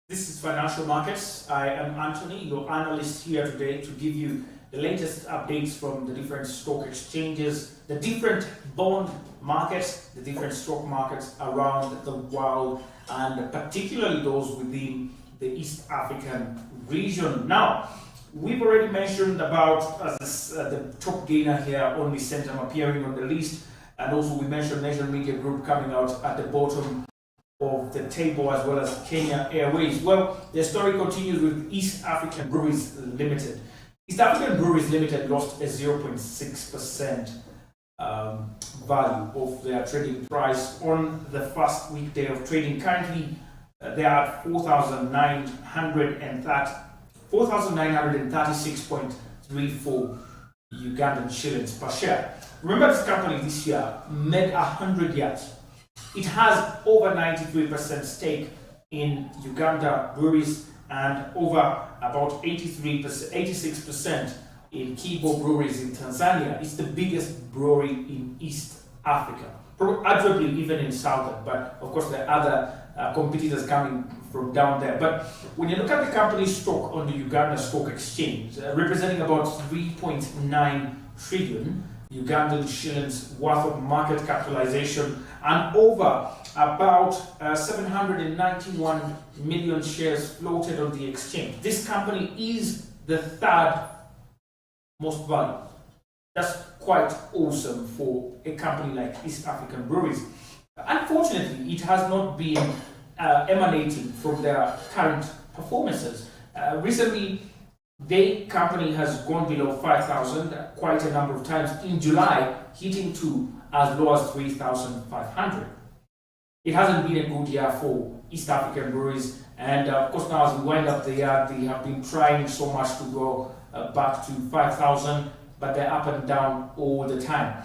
This is Financial Markets. I am Anthony, your analyst here today to give you the latest updates from the different stock exchanges, the different bond markets, the different stock markets around the world, and particularly those within the East African region. Now, we've already mentioned about the top gainer here, only Centum appearing on the list, and also we mentioned Nation Media Group coming out at the bottom of the table, as well as Kenya Airways. Well, the story continues with East African Breweries Limited. East African Breweries Limited lost a 0.6% value of their trading price on the first weekday of trading. Currently, they are at 4,936.34 Ugandan shillings per share. Remember, this company this year made 100 years. It has over 93% stake in Uganda breweries and over about 86% in Kibo breweries in Tanzania. It's the biggest brewery in East Africa, arguably even in Southern, but of course there are other competitors coming from down there. But when you look at the company's stock on the Uganda Stock Exchange, representing about 3.9 trillion Ugandan shillings worth of market capitalization and over about 791 million shares floated on the exchange. This company is the third most valued. That's quite awesome for a company like East African Breweries. Unfortunately, it has not been emanating from their current performances. Recently, the company has gone below 5,000 quite a number of times. In July, hitting to as low as 3,500. It hasn't been a good year for East African breweries, and of course now as we wind up the year, they have been trying so much to go back to 5,000, but they're up and down all the time.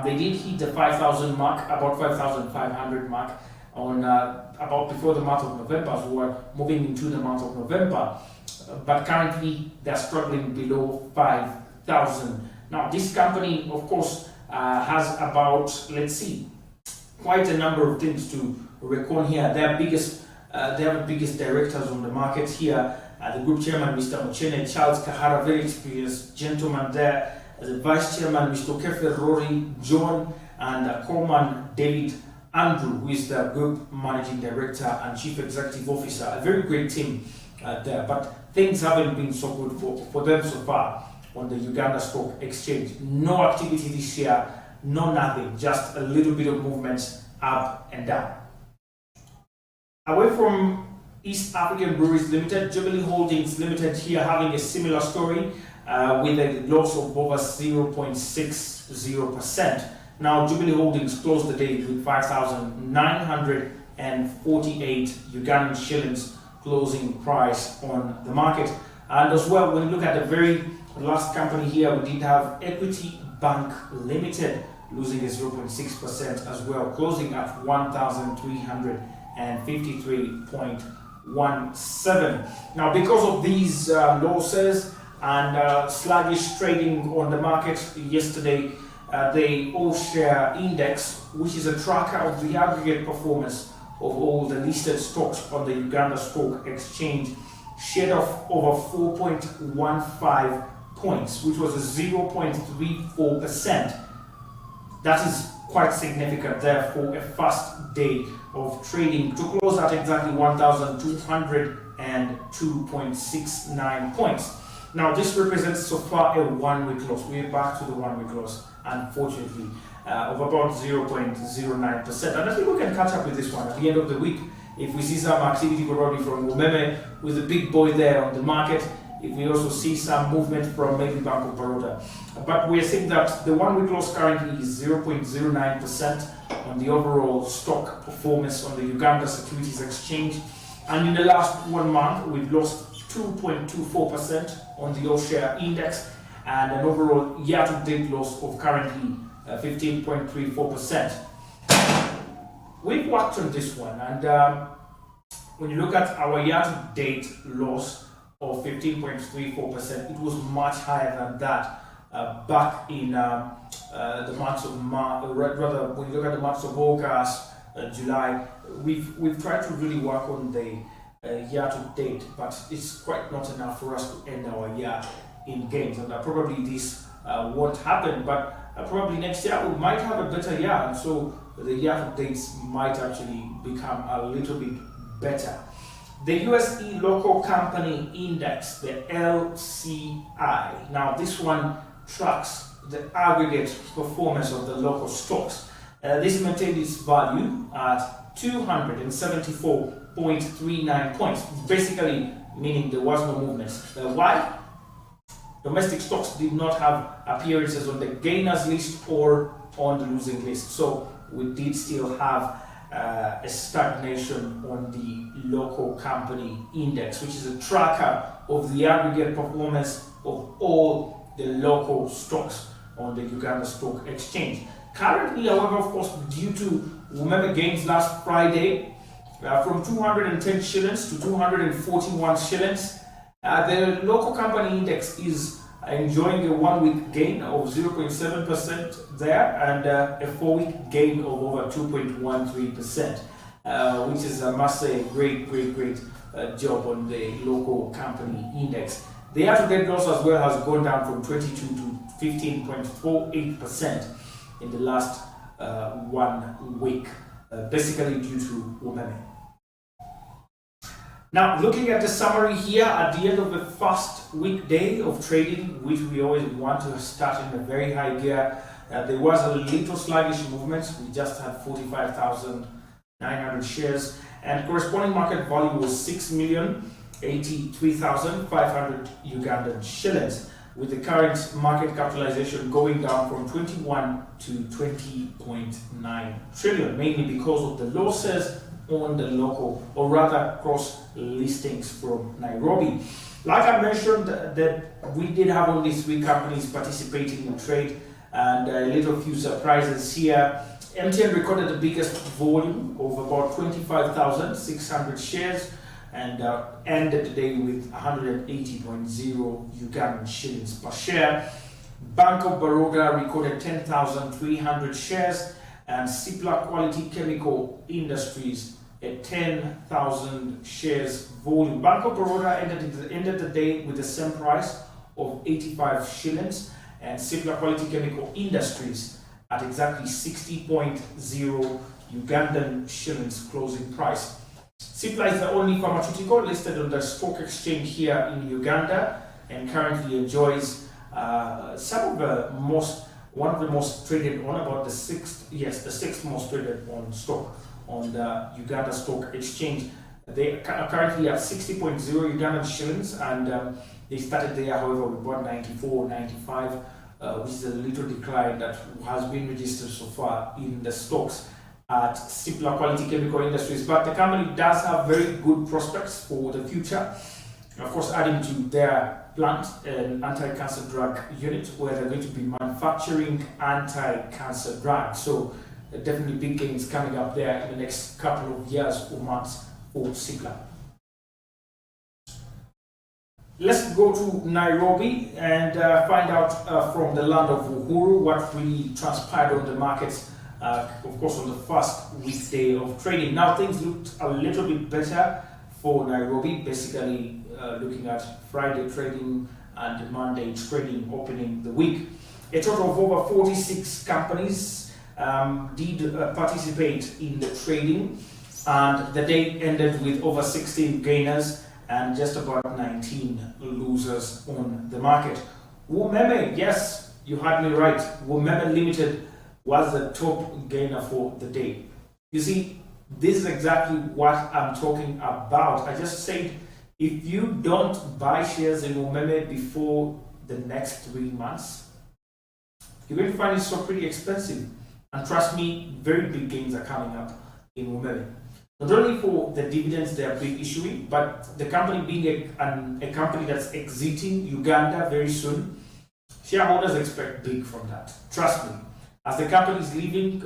They did hit the 5,000 mark, about 5,500 mark on about before the month of November, so we're moving into the month of November. But currently they're struggling below 5,000. Now this company, of course, has about, let's see, quite a number of things to reckon here. They have the biggest directors on the market here. The group chairman, Mr. Mochene Charles Kahara, very experienced gentleman there. The vice chairman, Mr. Kefe Rory John, and Coleman David Andrew, who is the group managing director and chief executive officer. A very great team there, but things haven't been so good for them so far on the Uganda Stock Exchange. No activity this year, no nothing, just a little bit of movements up and down. Away from East African Breweries Limited, Jubilee Holdings Limited here having a similar story with a loss of over 0.60%. Now, Jubilee Holdings closed the day with 5,948 Ugandan shillings closing price on the market. And as well, when you look at the very last company here, we did have Equity Bank Limited losing a 0.6% as well, closing at 1,353.17. Now, because of these losses and sluggish trading on the market yesterday, the all-share index, which is a tracker of the aggregate performance of all the listed stocks on the Uganda Stock Exchange, shed off over 4.15 points, which was a 0.34%. That is quite significant there for a first day of trading, to close at exactly 1,202.69 points. Now, this represents so far a one-week loss. We're back to the one-week loss, unfortunately, of about 0.09%. And I think we can catch up with this one at the end of the week. If we see some activity probably from Umeme with the big boy there on the market, if we also see some movement from maybe Bank of Baroda. But we are seeing that the one-week loss currently is 0.09% on the overall stock performance on the Uganda Securities Exchange. And in the last 1 month, we've lost 2.24% on the all-share index, and an overall year-to-date loss of currently 15.34%. We've worked on this one, and when you look at our year-to-date loss of 15.34%, it was much higher than that back in the months of March. Rather, when you look at the months of August, July, we've tried to really work on the year to date, but it's quite not enough for us to end our year in gains, and probably this won't happen, but probably next year we might have a better year, and so the year to dates might actually become a little bit better. The USE Local Company Index, the LCI. Now this one tracks the aggregate performance of the local stocks. This maintained its value at 274.39 points, basically meaning there was no movement. Why? Domestic stocks did not have appearances on the gainers list or on the losing list, so we did still have a stagnation on the local company index, which is a tracker of the aggregate performance of all the local stocks on the Uganda Stock Exchange. Currently, however, of course, due to Umeme gains last Friday from 210 shillings to 241 shillings, the local company index is enjoying a 1 week gain of 0.7% there and a 4 week gain of over 2.13%, which is, I must say, great job on the local company index. The year-to-date loss as well has gone down from 22 to 15.48% in the last 1 week, basically due to Umeme. Now, looking at the summary here at the end of the first weekday of trading, which we always want to start in a very high gear, there was a little sluggish movement. We just had 45,900 shares, and corresponding market value was 6,083,500 Ugandan shillings, with the current market capitalization going down from 21 to 20.9 trillion, mainly because of the losses on the local, or rather cross listings from Nairobi. Like I mentioned, that we did have only 3 companies participating in trade, and a little few surprises here. MTN recorded the biggest volume of about 25,600 shares and ended the day with 180.0 Ugandan shillings per share. Bank of Baroda recorded 10,300 shares, and Ssebbale Quality Chemical Industries at 10,000 shares volume. Bank of Baroda ended the day with the same price of 85 shillings, and Ssebbale Quality Chemical Industries at exactly 60.0 Ugandan shillings closing price. Ssebbale is the only pharmaceutical listed on the stock exchange here in Uganda, and currently enjoys one of the most traded on, about the sixth most traded on stock on the Uganda Stock Exchange. They are currently at 60.0 Ugandan shillings, and they started there, however, with about 94, 95, which is a little decline that has been registered so far in the stocks at Ssebbale Quality Chemical Industries. But the company does have very good prospects for the future. Of course, adding to their plant an anti-cancer drug unit where they're going to be manufacturing anti-cancer drugs. So definitely big gains coming up there in the next couple of years or months for Ssebbale. Let's go to Nairobi and find out from the land of Uhuru what really transpired on the markets, of course, on the first weekday of trading. Now things looked a little bit better for Nairobi, basically looking at Friday trading and Monday trading opening the week. A total of over 46 companies did participate in the trading, and the day ended with over 16 gainers and just about 19 losers on the market. Umeme, yes, you heard me right. Umeme Limited was the top gainer for the day. You see, this is exactly what I'm talking about. I just said, if you don't buy shares in Umeme before the next 3 months, you're going to find it so pretty expensive. And trust me, very big gains are coming up in Umeme. Not only for the dividends they have been issuing, but the company being a company that's exiting Uganda very soon, shareholders expect big from that. Trust me. As the company is leaving,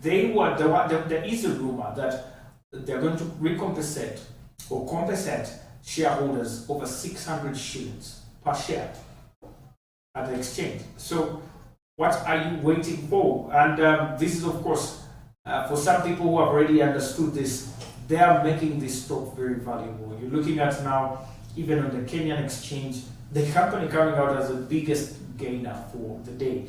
there is a rumor that they're going to recompensate or compensate shareholders over 600 shillings per share at the exchange. So what are you waiting for? And this is, of course, for some people who have already understood this they are making this stock very valuable. You're looking at now, even on the Kenyan exchange, the company coming out as the biggest gainer for the day,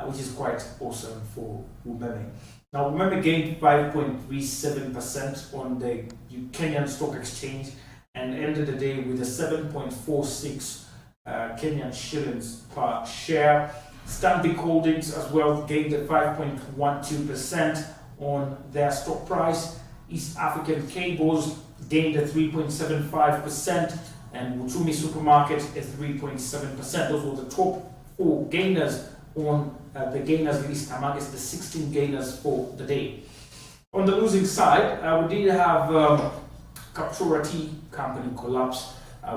which is quite awesome for Umeme. Now, Umeme gained 5.37% on the Kenyan stock exchange and ended the day with a 7.46 Kenyan shillings per share. Stanbic Holdings as well gained a 5.12% on their stock price. East African Cables gained a 3.75%, and Uchumi Supermarket a 3.7%. Those were the top 4 gainers on the gainers list amongst the 16 gainers for the day. On the losing side, we did have Kaptura Tea Company collapse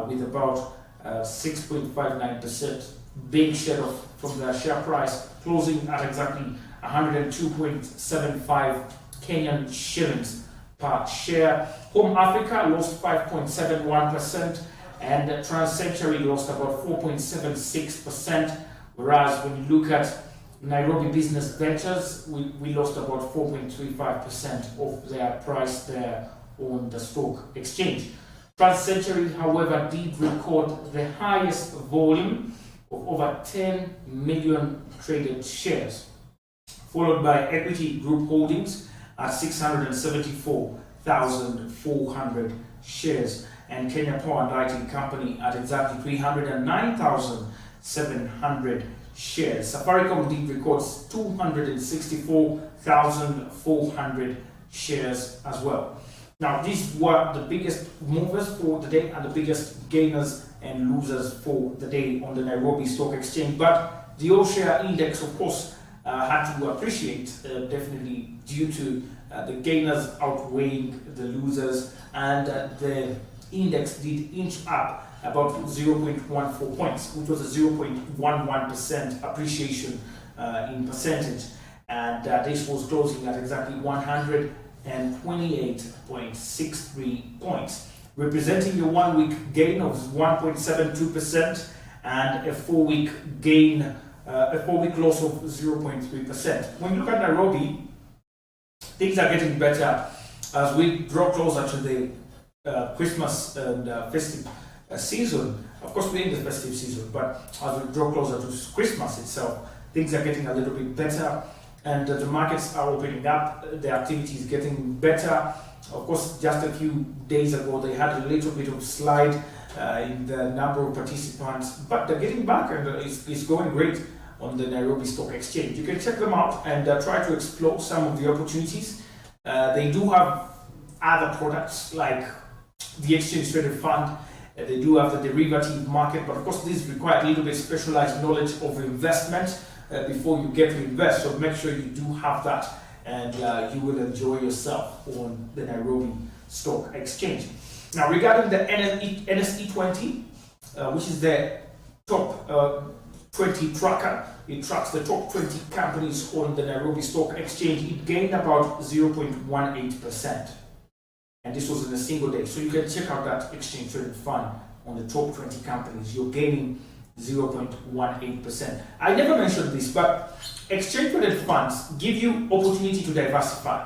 with about 6.59%, big share off from their share price, closing at exactly 102.75 Kenyan shillings per share. Home Africa lost 5.71%, and TransCentury lost about 4.76%, whereas when you look at Nairobi Business Ventures, we lost about 4.35% of their price there on the stock exchange. TransCentury, however, did record the highest volume of over 10 million traded shares, followed by Equity Group Holdings at 674,400 shares, and Kenya Power and Lighting Company at exactly 309,700 shares. Safaricom did record 264,400 shares as well. Now, these were the biggest movers for the day and the biggest gainers and losers for the day on the Nairobi Stock Exchange. But the all-share index, of course, had to appreciate, definitely due to the gainers outweighing the losers, and the index did inch up about 0.14 points, which was a 0.11% appreciation in percentage, and this was closing at exactly 128.63 points, representing a 1-week gain of 1.72% and a 4-week gain, a 4-week loss of 0.3%. When you look at Nairobi, things are getting better as we draw closer to the Christmas and festive season. Of course, we're in the festive season, but as we draw closer to Christmas itself, things are getting a little bit better, and the markets are opening up. The activity is getting better. Of course, just a few days ago, they had a little bit of slide in the number of participants, but they're getting back, and it's going great on the Nairobi Stock Exchange. You can check them out and try to explore some of the opportunities. They do have other products like the exchange traded fund. They do have the derivative market, but of course these require a little bit specialized knowledge of investment before you get to invest. So make sure you do have that, and you will enjoy yourself on the Nairobi Stock Exchange. Now, regarding the NSE 20, which is the top 20 tracker, it tracks the top 20 companies on the Nairobi Stock Exchange. It gained about 0.18%. And this was in a single day. So you can check out that exchange traded fund on the top 20 companies. You're gaining 0.18%. I never mentioned this, but exchange traded funds give you opportunity to diversify,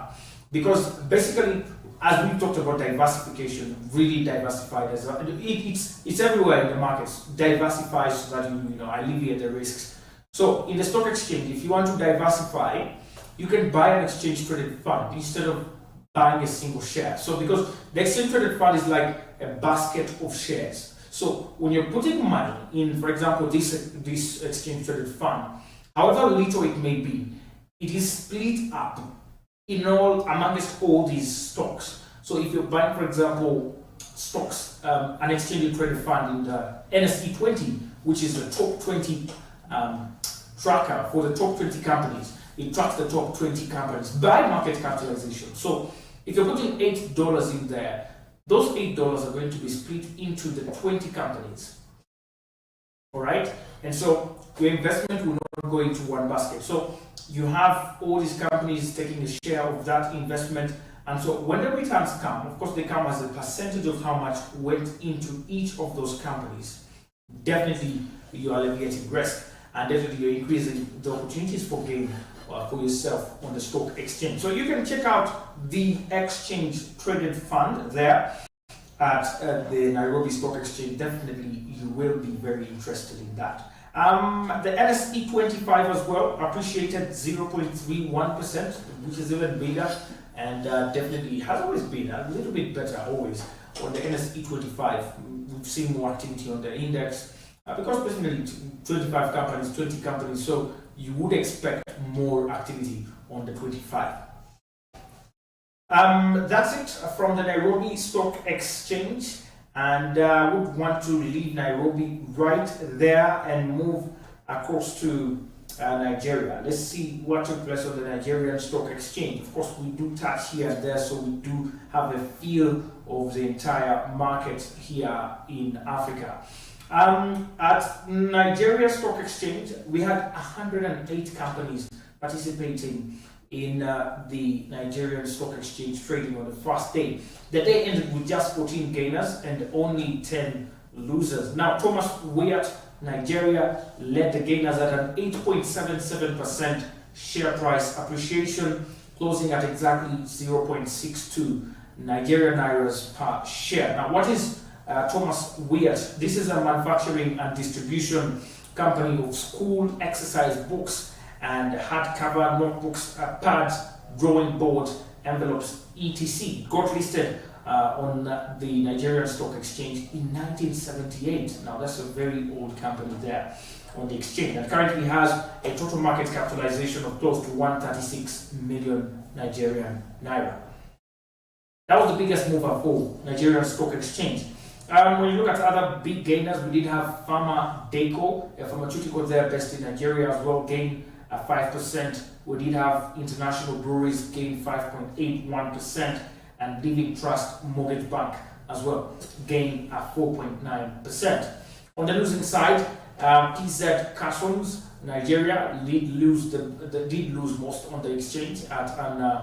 because basically, as we talked about diversification, really diversified as well. It's everywhere in the markets. Diversify so that you alleviate the risks. So in the stock exchange, if you want to diversify, you can buy an exchange traded fund instead of buying a single share. So because the exchange traded fund is like a basket of shares. So when you're putting money in, for example, this exchange traded fund, however little it may be, it is split up amongst all these stocks. So if you're buying, for example, stocks, an exchange traded fund in the NSE 20, which is the top 20 tracker for the top 20 companies, it tracks the top 20 companies by market capitalization. So if you're putting $8 in there, those $8 are going to be split into the 20 companies. All right? And so your investment will not go into one basket. So you have all these companies taking a share of that investment. And so when the returns come, of course, they come as a percentage of how much went into each of those companies. Definitely, you are alleviating risk, and definitely you're increasing the opportunities for gain for yourself on the stock exchange. So you can check out the exchange traded fund there at the Nairobi Stock Exchange. Definitely you will be very interested in that. The NSE 25 as well appreciated 0.31%, which is even bigger, and definitely has always been a little bit better always on the NSE 25. We've seen more activity on the index because basically 25 companies, 20 companies, so you would expect more activity on the 25. That's it from the Nairobi Stock Exchange. And I would want to leave Nairobi right there and move across to Nigeria. Let's see what took place on the Nigerian Stock Exchange. Of course, we do touch here and there, so we do have a feel of the entire market here in Africa. At Nigeria Stock Exchange, we had 108 companies participating in the Nigerian Stock Exchange trading on the first day. The day ended with just 14 gainers and only 10 losers. Now, Thomas Wyatt, Nigeria, led the gainers at an 8.77% share price appreciation, closing at exactly 0.62 Nigerian Nairas per share. Now, what is Thomas Wyatt? This is a manufacturing and distribution company of school exercise books and hardcover notebooks, pads, drawing boards, envelopes, etc. Got listed on the Nigerian Stock Exchange in 1978. Now that's a very old company there on the exchange, and currently has a total market capitalization of close to 136 million Nigerian Naira. That was the biggest mover for Nigerian Stock Exchange. When you look at other big gainers, we did have Pharma-Deco, a pharmaceutical there based in Nigeria as well, gain 5%. We did have International Breweries gain 5.81%, and Living Trust Mortgage Bank as well gain 4.9%. On the losing side, PZ Customs Nigeria did lose most on the exchange at an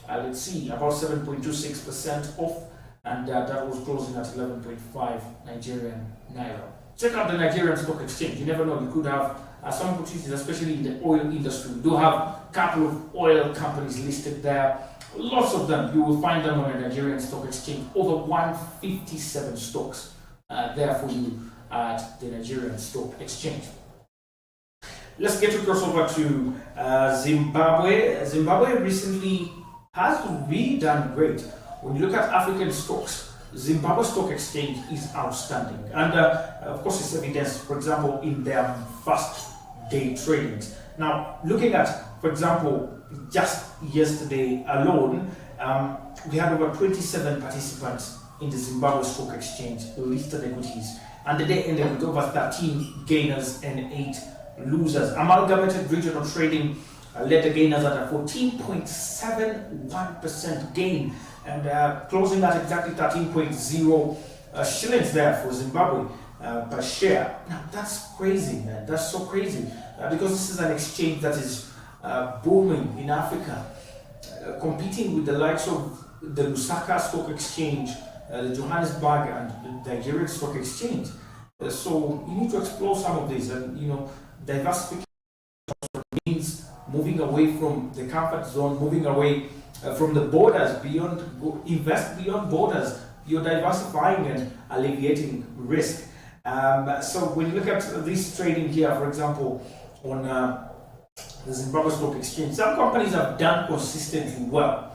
let's see, about 7.26% off, and that was closing at 11.5 Nigerian Naira. Check out the Nigerian Stock Exchange. You never know, you could have some opportunities, especially in the oil industry. We do have a couple of oil companies listed there. Lots of them. You will find them on the Nigerian Stock Exchange. Over 157 stocks there for you at the Nigerian Stock Exchange. Let's get to cross over to Zimbabwe. Zimbabwe recently has really done great. When you look at African stocks, Zimbabwe Stock Exchange is outstanding, and of course it's evidenced, for example, in their first day tradings. Now, looking at, for example, just yesterday alone, we had over 27 participants in the Zimbabwe Stock Exchange listed equities, and the day ended with over 13 gainers and 8 losers. Amalgamated Regional Trading led the gainers at a 14.71% gain, and closing at exactly 13.0 shillings there for Zimbabwe per share. Now that's crazy, man. That's so crazy because this is an exchange that is booming in Africa, competing with the likes of the Lusaka Stock Exchange, the Johannesburg and the Nigerian Stock Exchange. So you need to explore some of these, and diversification means moving away from the comfort zone, moving away from the borders, invest beyond borders. You're diversifying and alleviating risk. So when you look at this trading here, for example, on the Zimbabwe Stock Exchange, some companies have done consistently well,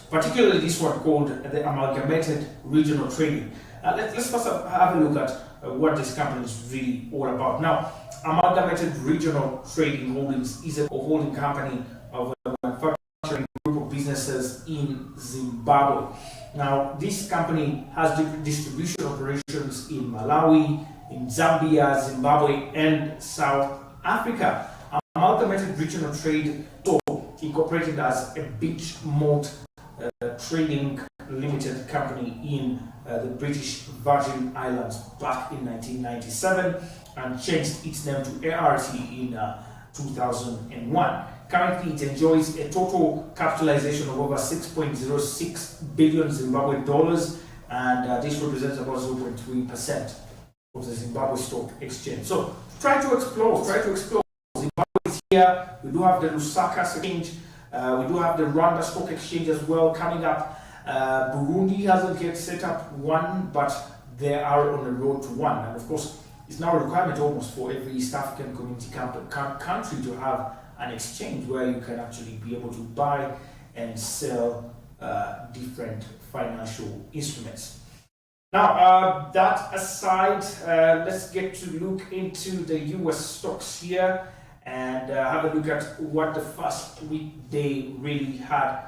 particularly this one called the Amalgamated Regional Trading. Let's first have a look at what this company is really all about. Now, Amalgamated Regional Trading Holdings is a holding company of a manufacturing group of businesses in Zimbabwe. Now, this company has distribution operations in Malawi, in Zambia, Zimbabwe, and South Africa. Amalgamated Regional Trade incorporated as a beach malt trading limited company in the British Virgin Islands back in 1997 and changed its name to ART in 2001. Currently, it enjoys a total capitalization of over 6.06 billion Zimbabwe dollars, and this represents about 0.3% of the Zimbabwe Stock Exchange. So try to explore. Zimbabwe is We do have the Lusaka Exchange. We do have the Rwanda Stock Exchange as well coming up. Burundi hasn't yet set up one, but they are on the road to one. And of course, it's now a requirement almost for every East African community country to have an exchange where you can actually be able to buy and sell different financial instruments. Now, that aside, let's get to look into the US stocks here and have a look at what the first weekday really had.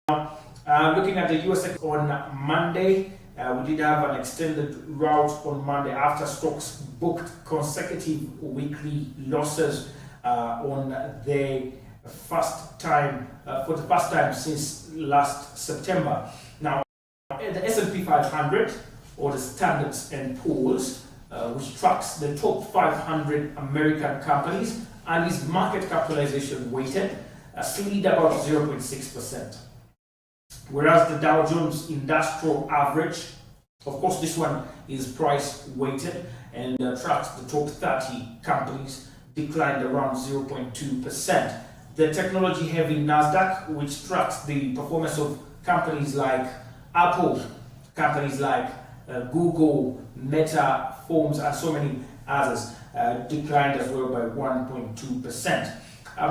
Looking at the US on Monday, we did have an extended rout on Monday after stocks booked consecutive weekly losses on the first time for the first time since last September. Now, the S&P 500 or the Standards and Poor's, which tracks the top 500 American companies and is market capitalization weighted, slid about 0.6%. Whereas the Dow Jones Industrial Average, of course this one is price weighted and tracks the top 30 companies, declined around 0.2%. The technology heavy Nasdaq, which tracks the performance of companies like Apple, companies like Google, Meta, Forms, and so many others, declined as well by 1.2%.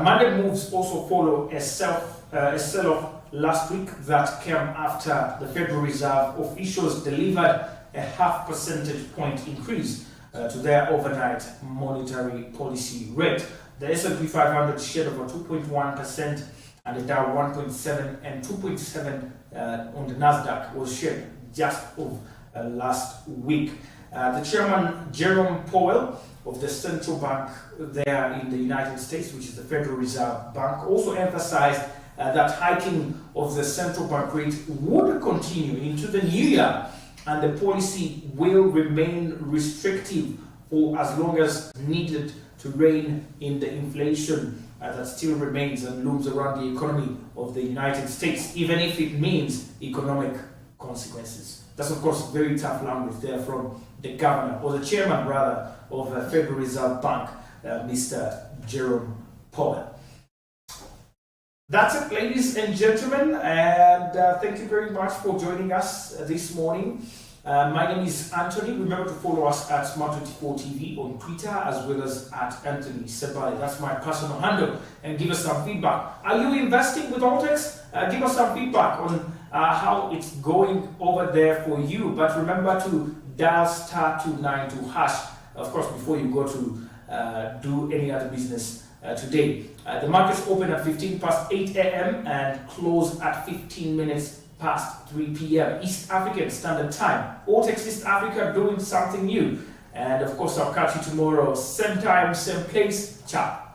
Monday moves also follow a sell-off last week that came after the Federal Reserve officials delivered a 0.5 percentage point increase to their overnight monetary policy rate. The S&P 500 shed over 2.1% and the Dow 1.7 and 2.7 on the Nasdaq was shed just of last week. The chairman Jerome Powell of the central bank there in the United States, which is the Federal Reserve Bank, also emphasized that hiking of the central bank rate would continue into the new year and the policy will remain restrictive for as long as needed to rein in the inflation that still remains and looms around the economy of the United States, even if it means economic consequences. That's of course very tough language there from the governor, or the chairman rather, of the Federal Reserve Bank, Mr. Jerome Powell. That's it, ladies and gentlemen, and thank you very much for joining us this morning. My name is Anthony. Remember to follow us at Smart24 TV on Twitter as well as at Anthony Ssebbale. That's my personal handle, and give us some feedback. Are you investing with Altex? Give us some feedback on how it's going over there for you. But remember to dial *292# of course before you go to do any other business today. The markets open at 15 past 8 a.m. and close at 15 minutes past 3 p.m. East African Standard Time. Altex East Africa doing something new. And of course, I'll catch you tomorrow, same time, same place. Ciao.